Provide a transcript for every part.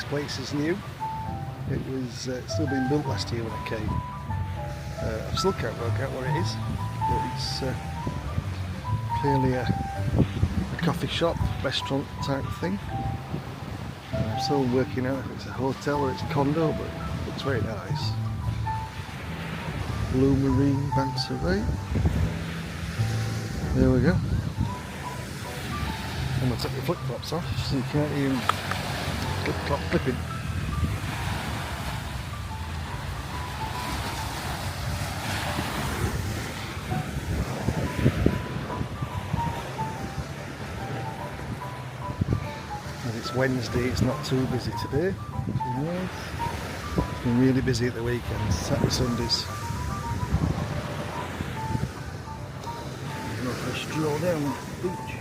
place is new. It was still being built last year when I came. I still can't work out what it is, but it's clearly a coffee shop, restaurant type thing. I'm still working out if it's a hotel or it's a condo, but it looks very nice. Blue Marine, Bang Sare. There we go. I'm going to take the flip-flops off so you can't even flip-flop clipping. As it's Wednesday, it's not too busy today. Nice. It's been really busy at the weekend, Saturday, Sundays. Go for a stroll down the beach.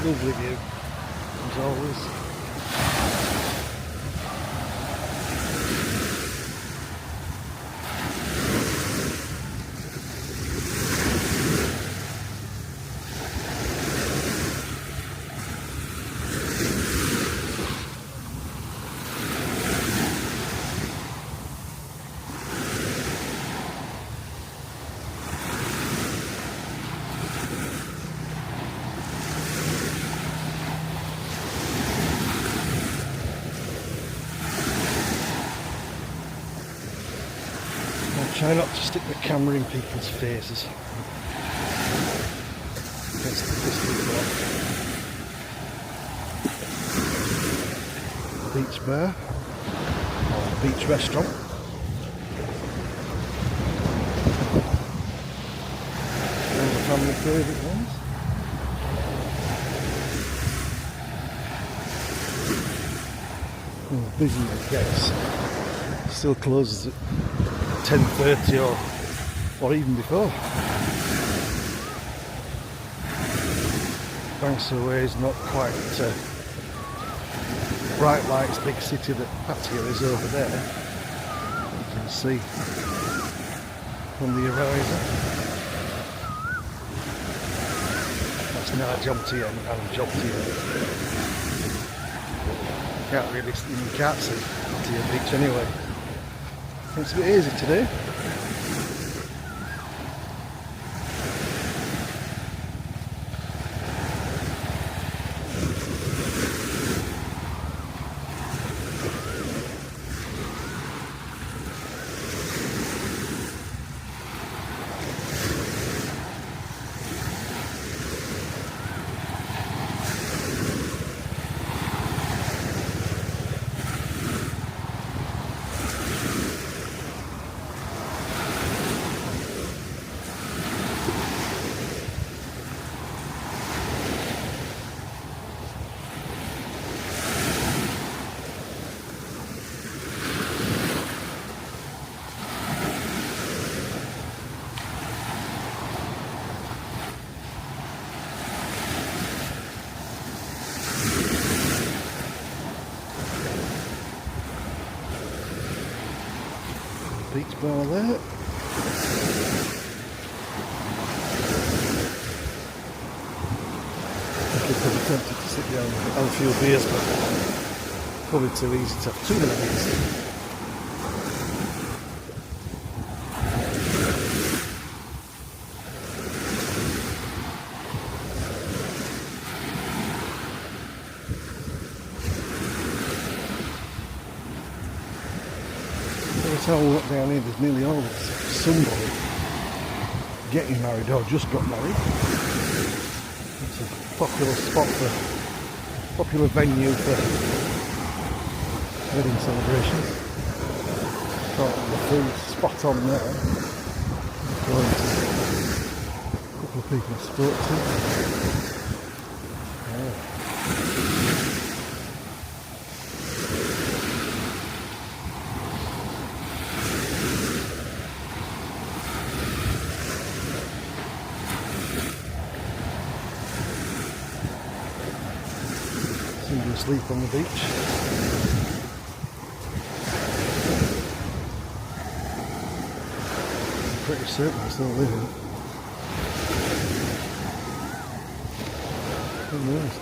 Lovely view, as always. Try not to stick the camera in people's faces. Beach bar or beach restaurant. One of the family favourite ones. Busy as it gets. Still closes at 10:30 or even before. Bang Sare is not quite bright lights, big city that Pattaya is over there. You can see from the horizon. That's Narjomtia and Jomtia. You can't see Pattaya beach anyway. It's a bit easy today. Beach bar there. I could probably tempted to sit down and have a few beers, but probably too easy to have too many beers. Every time we walk down here, there's nearly always somebody getting married or just got married. It's a popular spot popular venue for wedding celebrations. Got the food spot on there. Going to a couple of people I spoke to. Yeah. asleep on the beach. I'm pretty certain they're still living. Who knows?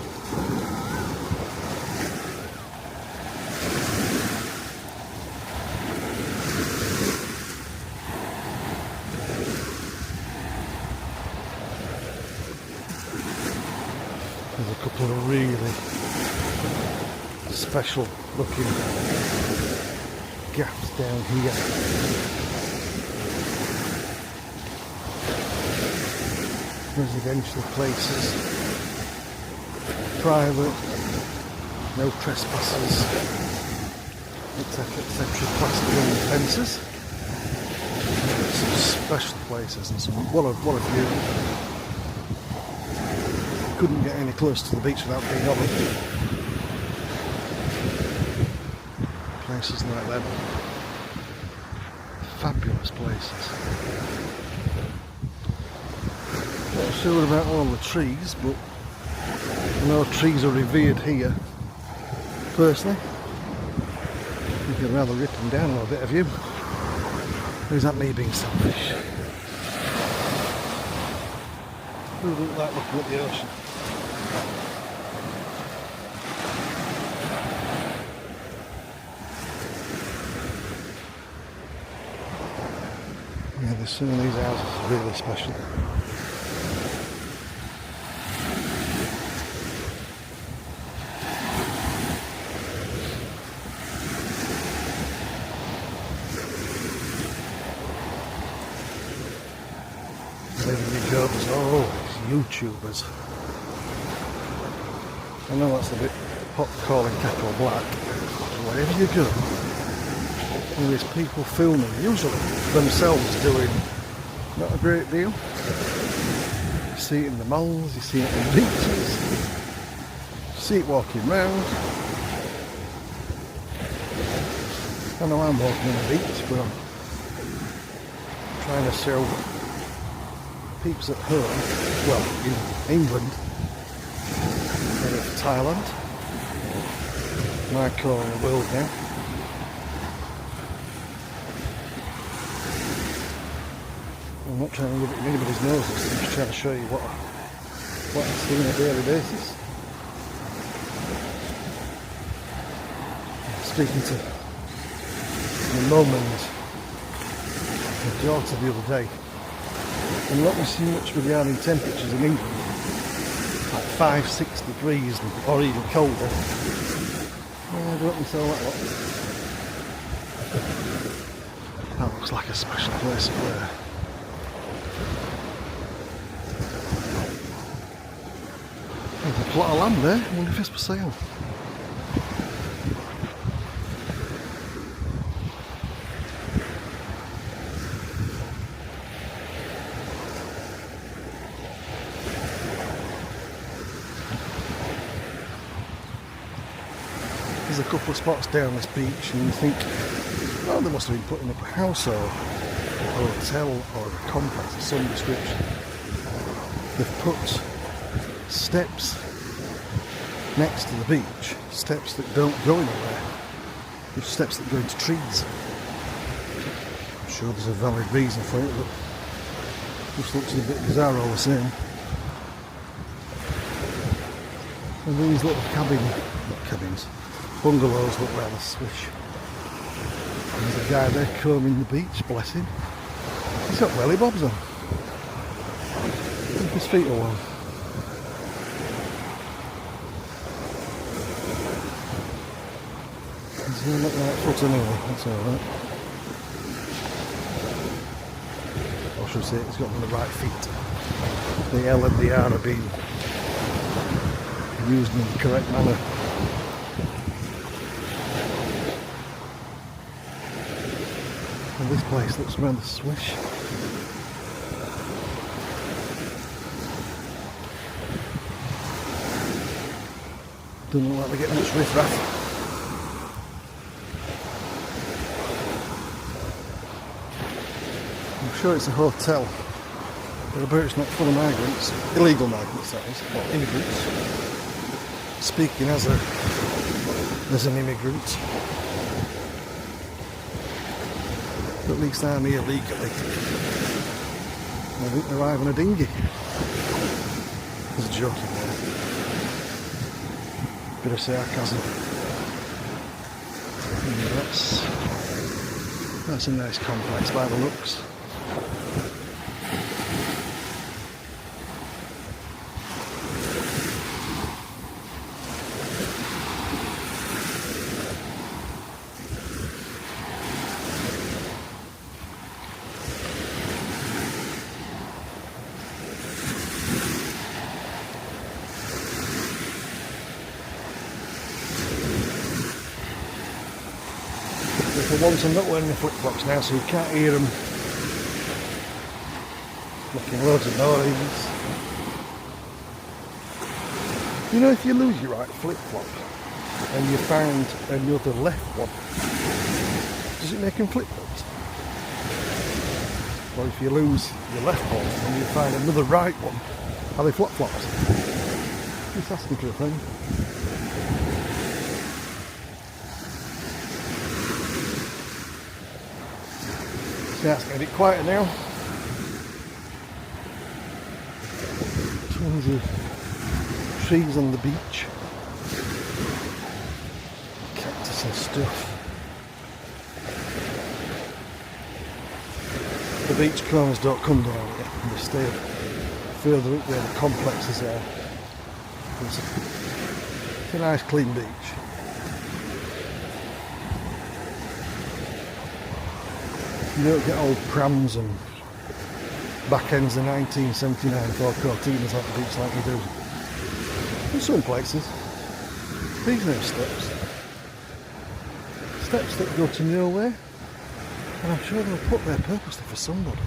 There's a couple of really special looking gaps down here. Residential places, private, no trespassers, etc, etc, plastering fences. Some special places and some, what a view. Couldn't get any closer to the beach without being on it. Places like that. Fabulous places. Not sure about all the trees, but I know trees are revered here. Personally, I think I'd rather rip them down a bit of you. Or is that me being selfish? Who wouldn't like looking at the ocean? Yeah, there's some of these houses are really special. Oh, YouTubers. I know that's a bit hot calling kettle black, but wherever you go, there's people filming, usually themselves doing not a great deal. You see it in the malls, you see it on beaches, you see it walking round. I know I'm walking on the beach, but I'm trying to show peeps at home, well, in England, and in Thailand, my corner of the world now. I'm not trying to rub it in anybody's noses, I'm just trying to show you what I see on a daily basis. Speaking to my mum and my daughter the other day, and not see much regarding temperatures in England, like 5-6 degrees or even colder. I don't think so that lot. That looks like a special place where there's a plot of land there. I wonder if it's for sale. There's a couple of spots down this beach and you think, oh, they must have been putting up a house or a hotel or a complex of some description. They've put steps next to the beach, steps that don't go anywhere, just steps that go into trees. I'm sure there's a valid reason for it, but just looks a bit bizarre all the same. And these little cabins, bungalows look rather swish. There's a guy there combing the beach, bless him. He's got welly bobs on. Keep his feet warm. He's going to look like foot anyway, that's alright. Or should I say, he's got the right feet. The L and the R are being used in the correct manner. And this place looks rather swish. Doesn't look like they get much riff-raff. I'm sure it's a hotel, but I bet it's not full of migrants, illegal migrants that is, not immigrants. Speaking as a as an immigrant. At least I'm here legally. I didn't arrive on a dinghy. There's a joke in there. Bit of sarcasm. Yeah, that's a nice complex by the looks. For once I'm not wearing my flip-flops now, so you can't hear them making loads of noise. You know, if you lose your right flip-flop and you find another left one, does it make them flip-flops? Or if you lose your left one and you find another right one, are they flip-flops? Just asking for a friend. Yeah, it's going to be quieter now. Tons of trees on the beach. Cactus and stuff. The beach combers don't come down here. They stay further up where the complexes are. It's a nice clean beach. You don't get old prams and back ends of 1979 Ford Cortinas at the beach like you do in some places. These are steps. Steps that go to nowhere, and I'm sure they'll put there purposely for somebody.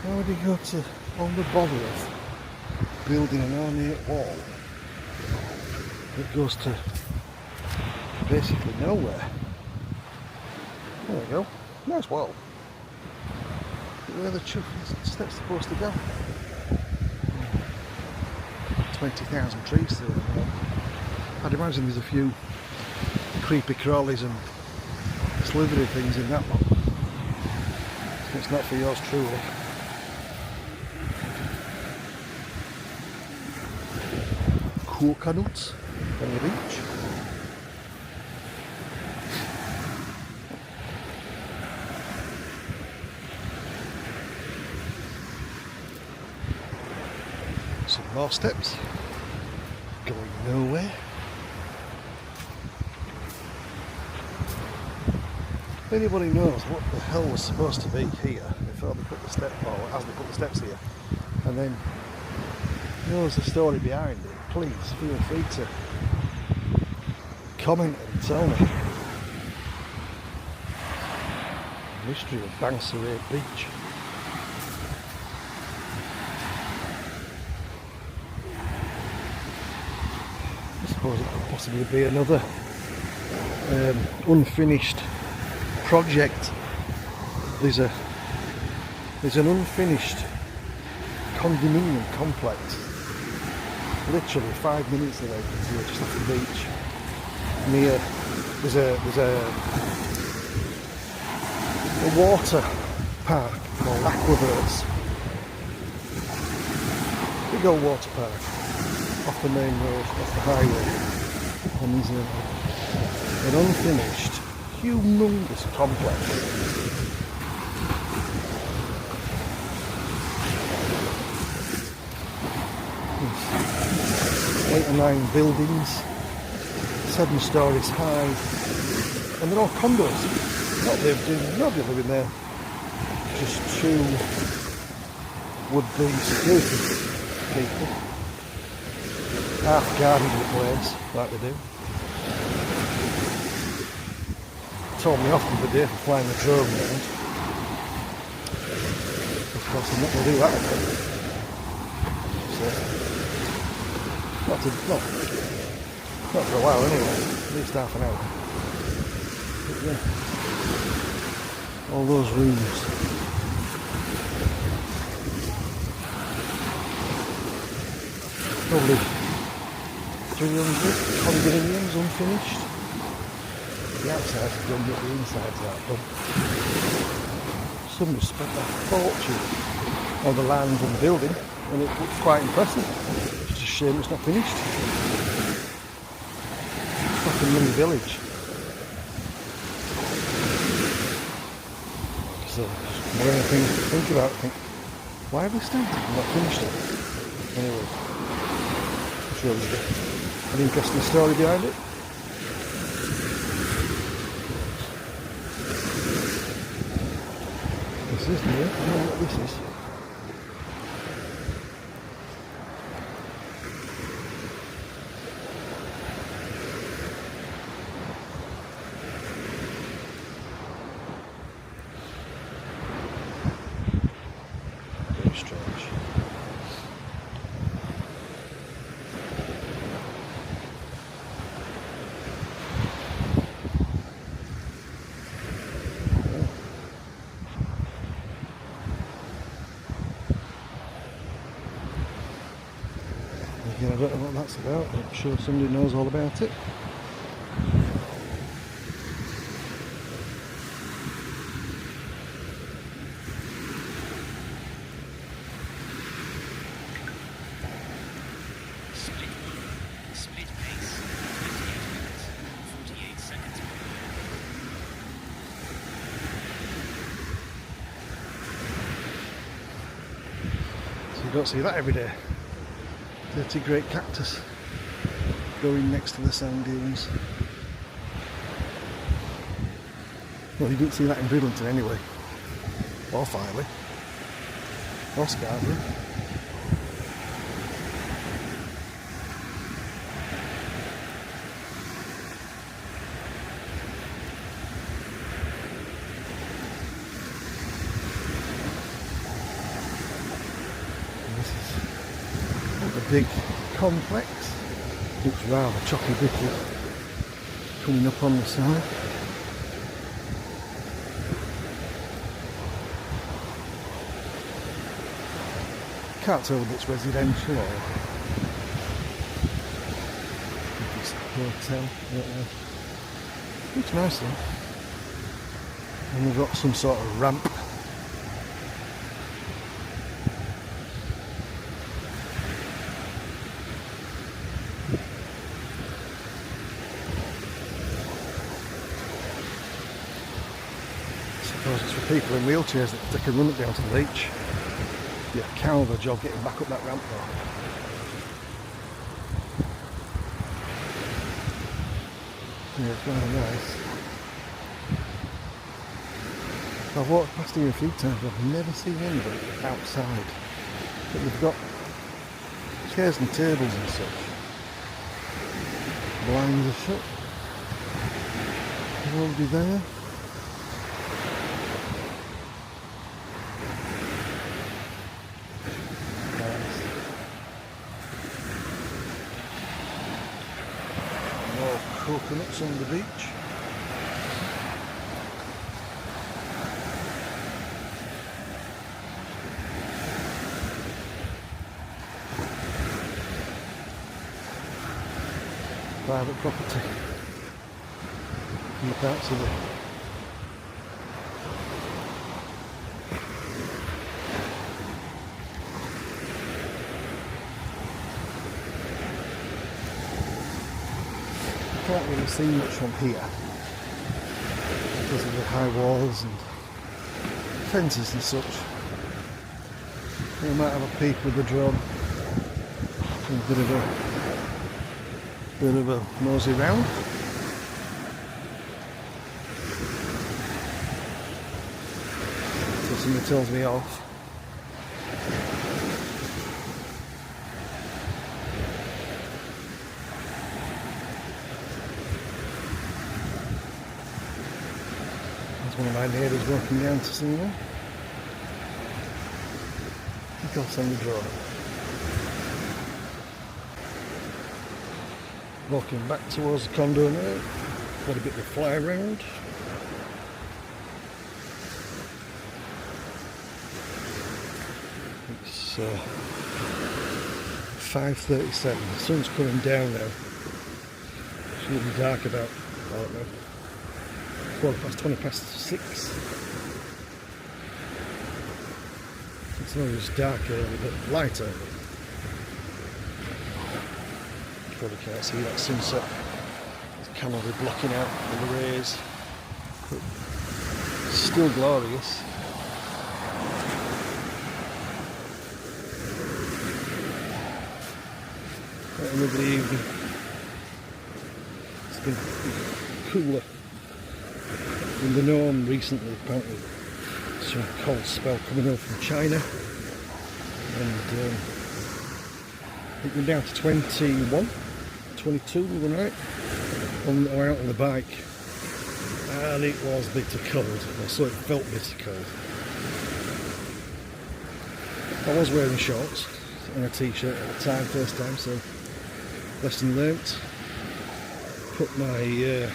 Why would you go to all the bother of building an ornate wall that goes to basically nowhere? There we go. Nice wall. But where the chuff is the steps supposed to go? 20,000 trees through them. I'd imagine there's a few creepy crawlies and slithery things in that one. It's not for yours truly. Coconuts on the beach. Some more steps going nowhere. If anybody knows what the hell was supposed to be here before they put the step forward, as they put the steps here, and then knows the story behind it, please feel free to comment and tell me. The history of Bang Sare Beach. I suppose it could possibly be another unfinished project. There's an unfinished condominium complex literally 5 minutes away from here, just off the beach. Near there's a water park called Aquaverts. Big old water park off the main road, off the highway, and there's an unfinished, humongous complex. 8 or 9 buildings, 7 stories high, and they're all condos. Nobody living there, just 2 would-be security people. Half guarding the place, like they do. Told me off the other day for flying the drone around. Of course, I'm not going to do that again. So, not for a while anyway, at least half an hour. But yeah, all those rooms. 300 condominiums unfinished. The outside's done, but the inside's not done. Somebody spent a fortune on the land and the building, and it looks quite impressive. It's just a shame it's not finished. It's like a mini village. So, one of the things to think about, why have we started and not finished it? Anyway, I'm sure there's an interesting story behind it. This is new, I don't know what this is. Very strange. Again, I don't know what that's about, but I'm sure somebody knows all about it. Split pace, 58 minutes, 48 seconds. So you don't see that every day. Dirty great cactus growing next to the sand dunes. Well, you didn't see that in Bridlington anyway, or Filey, or Scarborough. A big complex. Looks rather chocky bitty coming up on the side. Can't tell whether it's residential or if it's a hotel, I don't know. Looks nice though. And we've got some sort of ramp. It's for people in wheelchairs that they can run it down to the beach. Yeah, cow of a job getting back up that ramp though. Yeah, it's rather nice. I've walked past here a few times, I've never seen anybody outside. But they've got chairs and tables and such. Blinds are shut. They're already there. Coconuts on the beach. Private property in the parts of it. Can't really see much from here because of the high walls and fences and such. You might have a peek with the drone and a bit of a nosy round. So somebody tells me off. One of my neighbours walking down to see me. I think I'll send the drone. Walking back towards the condo now. Got a bit of a fly around. It's 5:37. The sun's coming down now. It'll be dark about, I don't know, 20 past 6. It's not as dark early, but light early. You probably can't see that sunset. It's canopy blocking out the rays. But still glorious. Quite a lovely evening. It's been cooler than the norm recently, apparently. Some cold spell coming over from China, and it went down to 21, 22 the other night. Or out on the bike, and it was bitter cold. So it felt bitter cold. I was wearing shorts and a t-shirt at the time, first time, so lesson learnt. Put my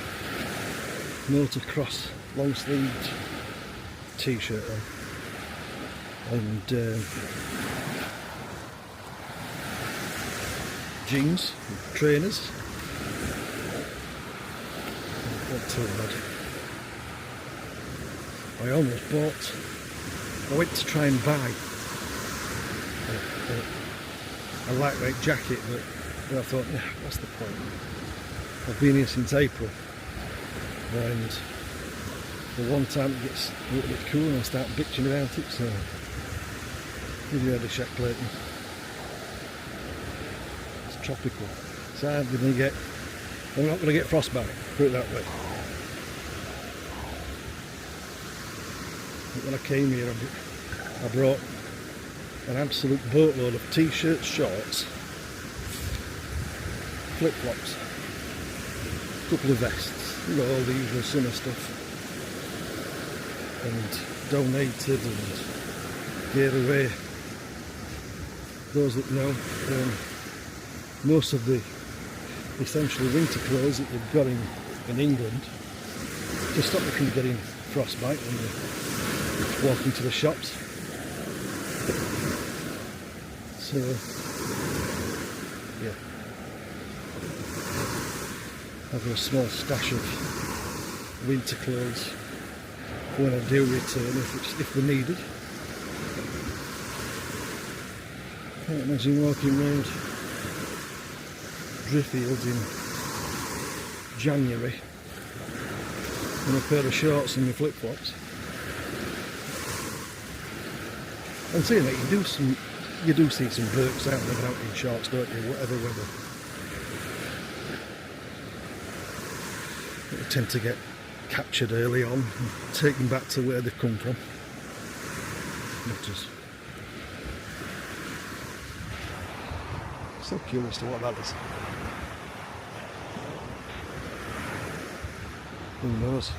motocross long sleeved t-shirt on and jeans, trainers. Not too bad. I almost bought, I went to try and buy a lightweight jacket, but then I thought, nah, what's the point? I've been here since April, and the one time it gets a little bit cool and I start bitching about it, so maybe I had a shack Clayton. It's tropical. So I'm not going to get frostbite, put it that way. But when I came here, I brought an absolute boatload of t-shirts, shorts, flip-flops, a couple of vests, you know, all the usual summer stuff, and donated and gave away. Those that know, most of the essential winter clothes that you've got in England to stop you from getting frostbite when you walk into the shops. So, yeah, I've got a small stash of winter clothes for when I do return, if they're needed. Can't imagine walking around Driffield in January in a pair of shorts and my flip-flops. And seeing that, you do see some blokes out and about in shorts, don't you, whatever weather. They tend to get captured early on and taken back to where they've come from. Not us. So curious to what that is. Who knows?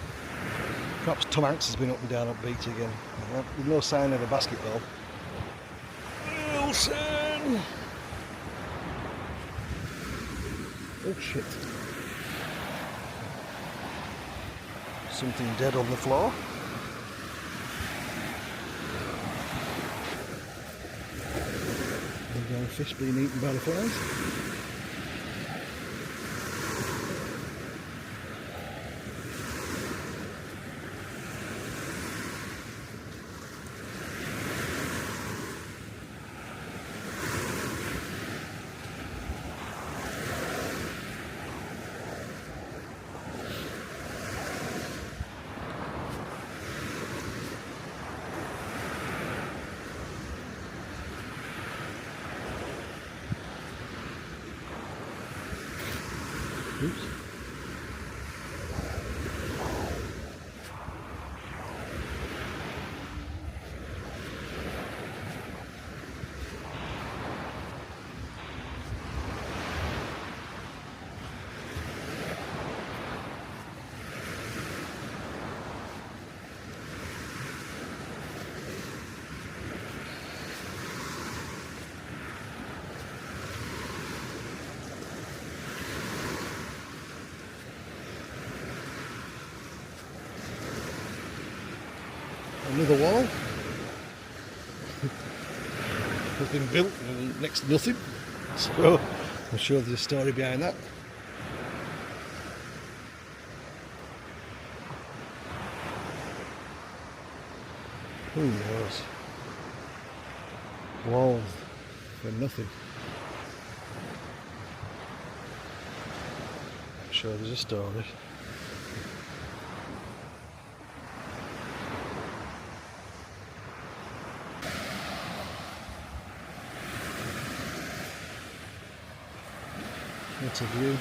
Perhaps Tom Hanks has been up and down up beach again. With no sign of a basketball. Wilson! Oh shit. Something dead on the floor. There's a fish being eaten by the flies. Oops. Another wall has been built next to nothing, so I'm sure there's a story behind that. Who knows? Walls for nothing. I'm sure there's a story. What a view.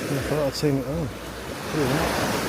I thought I'd seen it all. Look at that.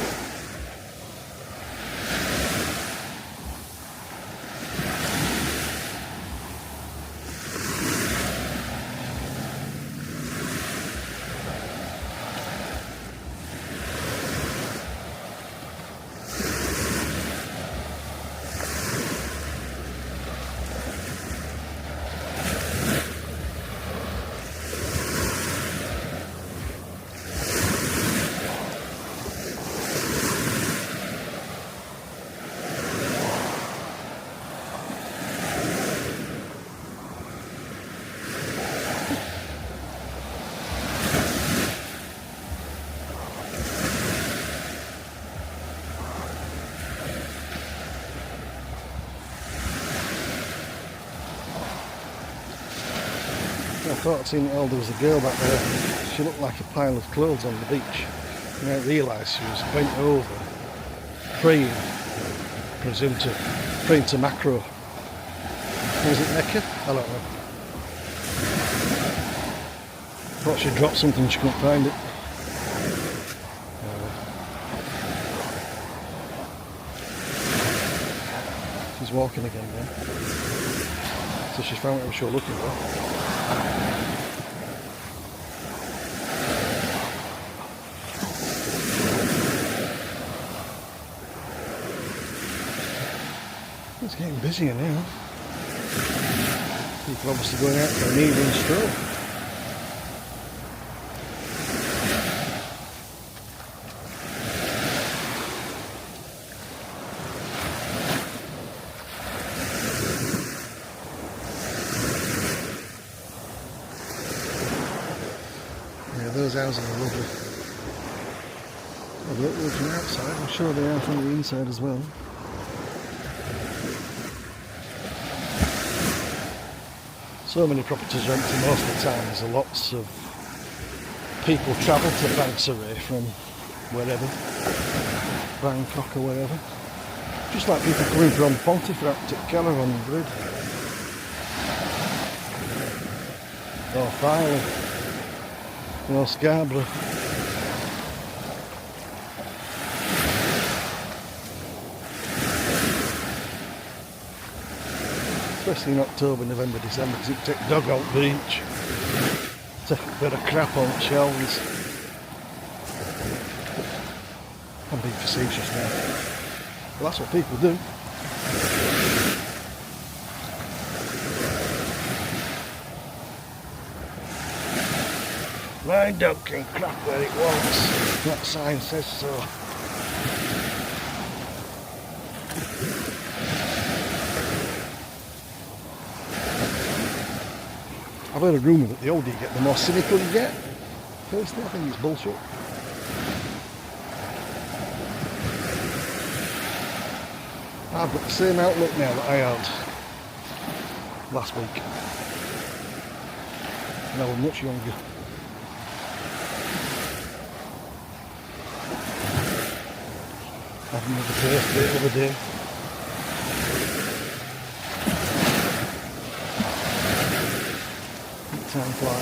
I thought I'd seen it all. There was a girl back there. She looked like a pile of clothes on the beach. And I realised she was bent over, praying, presumed to praying to macro. Was it Mecca? I don't know. Thought she dropped something, she couldn't find it. She's walking again now. So she's found what she was looking for. It's getting busier now. People obviously going out for an evening stroll. Yeah, those houses are lovely. Have a look from the outside. I'm sure they are from the inside as well. So many properties are empty most of the time. There's lots of people travel to Bang Sare from wherever, Bangkok or wherever. Just like people coming from Pontefract to Caravan Bridge. Or Filey. Or Scarborough. Especially in October, November, December, because it takes dog out beach, take a bit of crap on shelves. I'm being facetious now. Well, that's what people do. My dog can crap where it wants. That sign says so. I've heard a rumour that the older you get, the more cynical you get. Personally, I think it's bullshit. I've got the same outlook now that I had last week. And I was much younger. Having another birthday the other day. sandfly.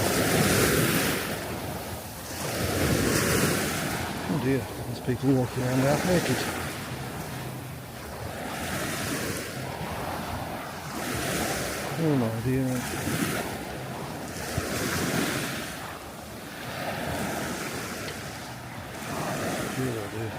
Oh dear, there's people walking around half naked. Oh my dear. Dear, oh dear.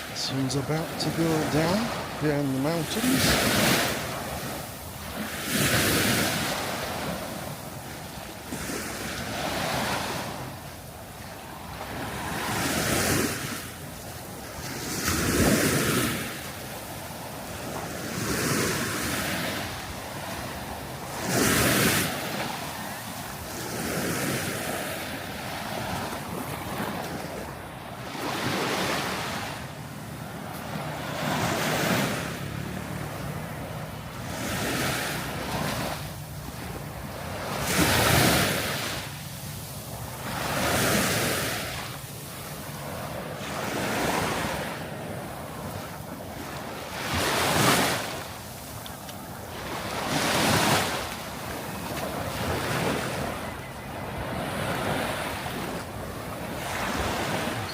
The sun's about to go down behind the mountains.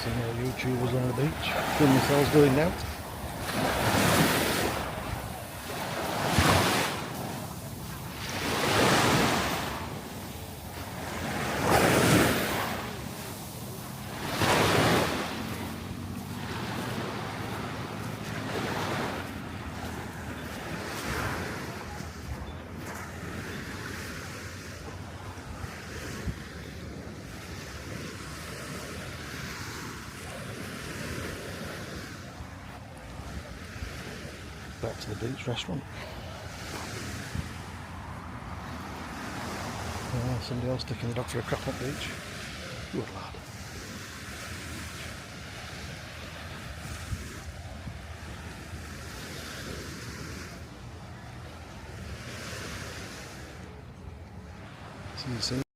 Some more YouTubers on the beach, filming themselves doing that. Back to the beach restaurant. Somebody else taking the dog for a crap on the beach. Good lad. See you soon.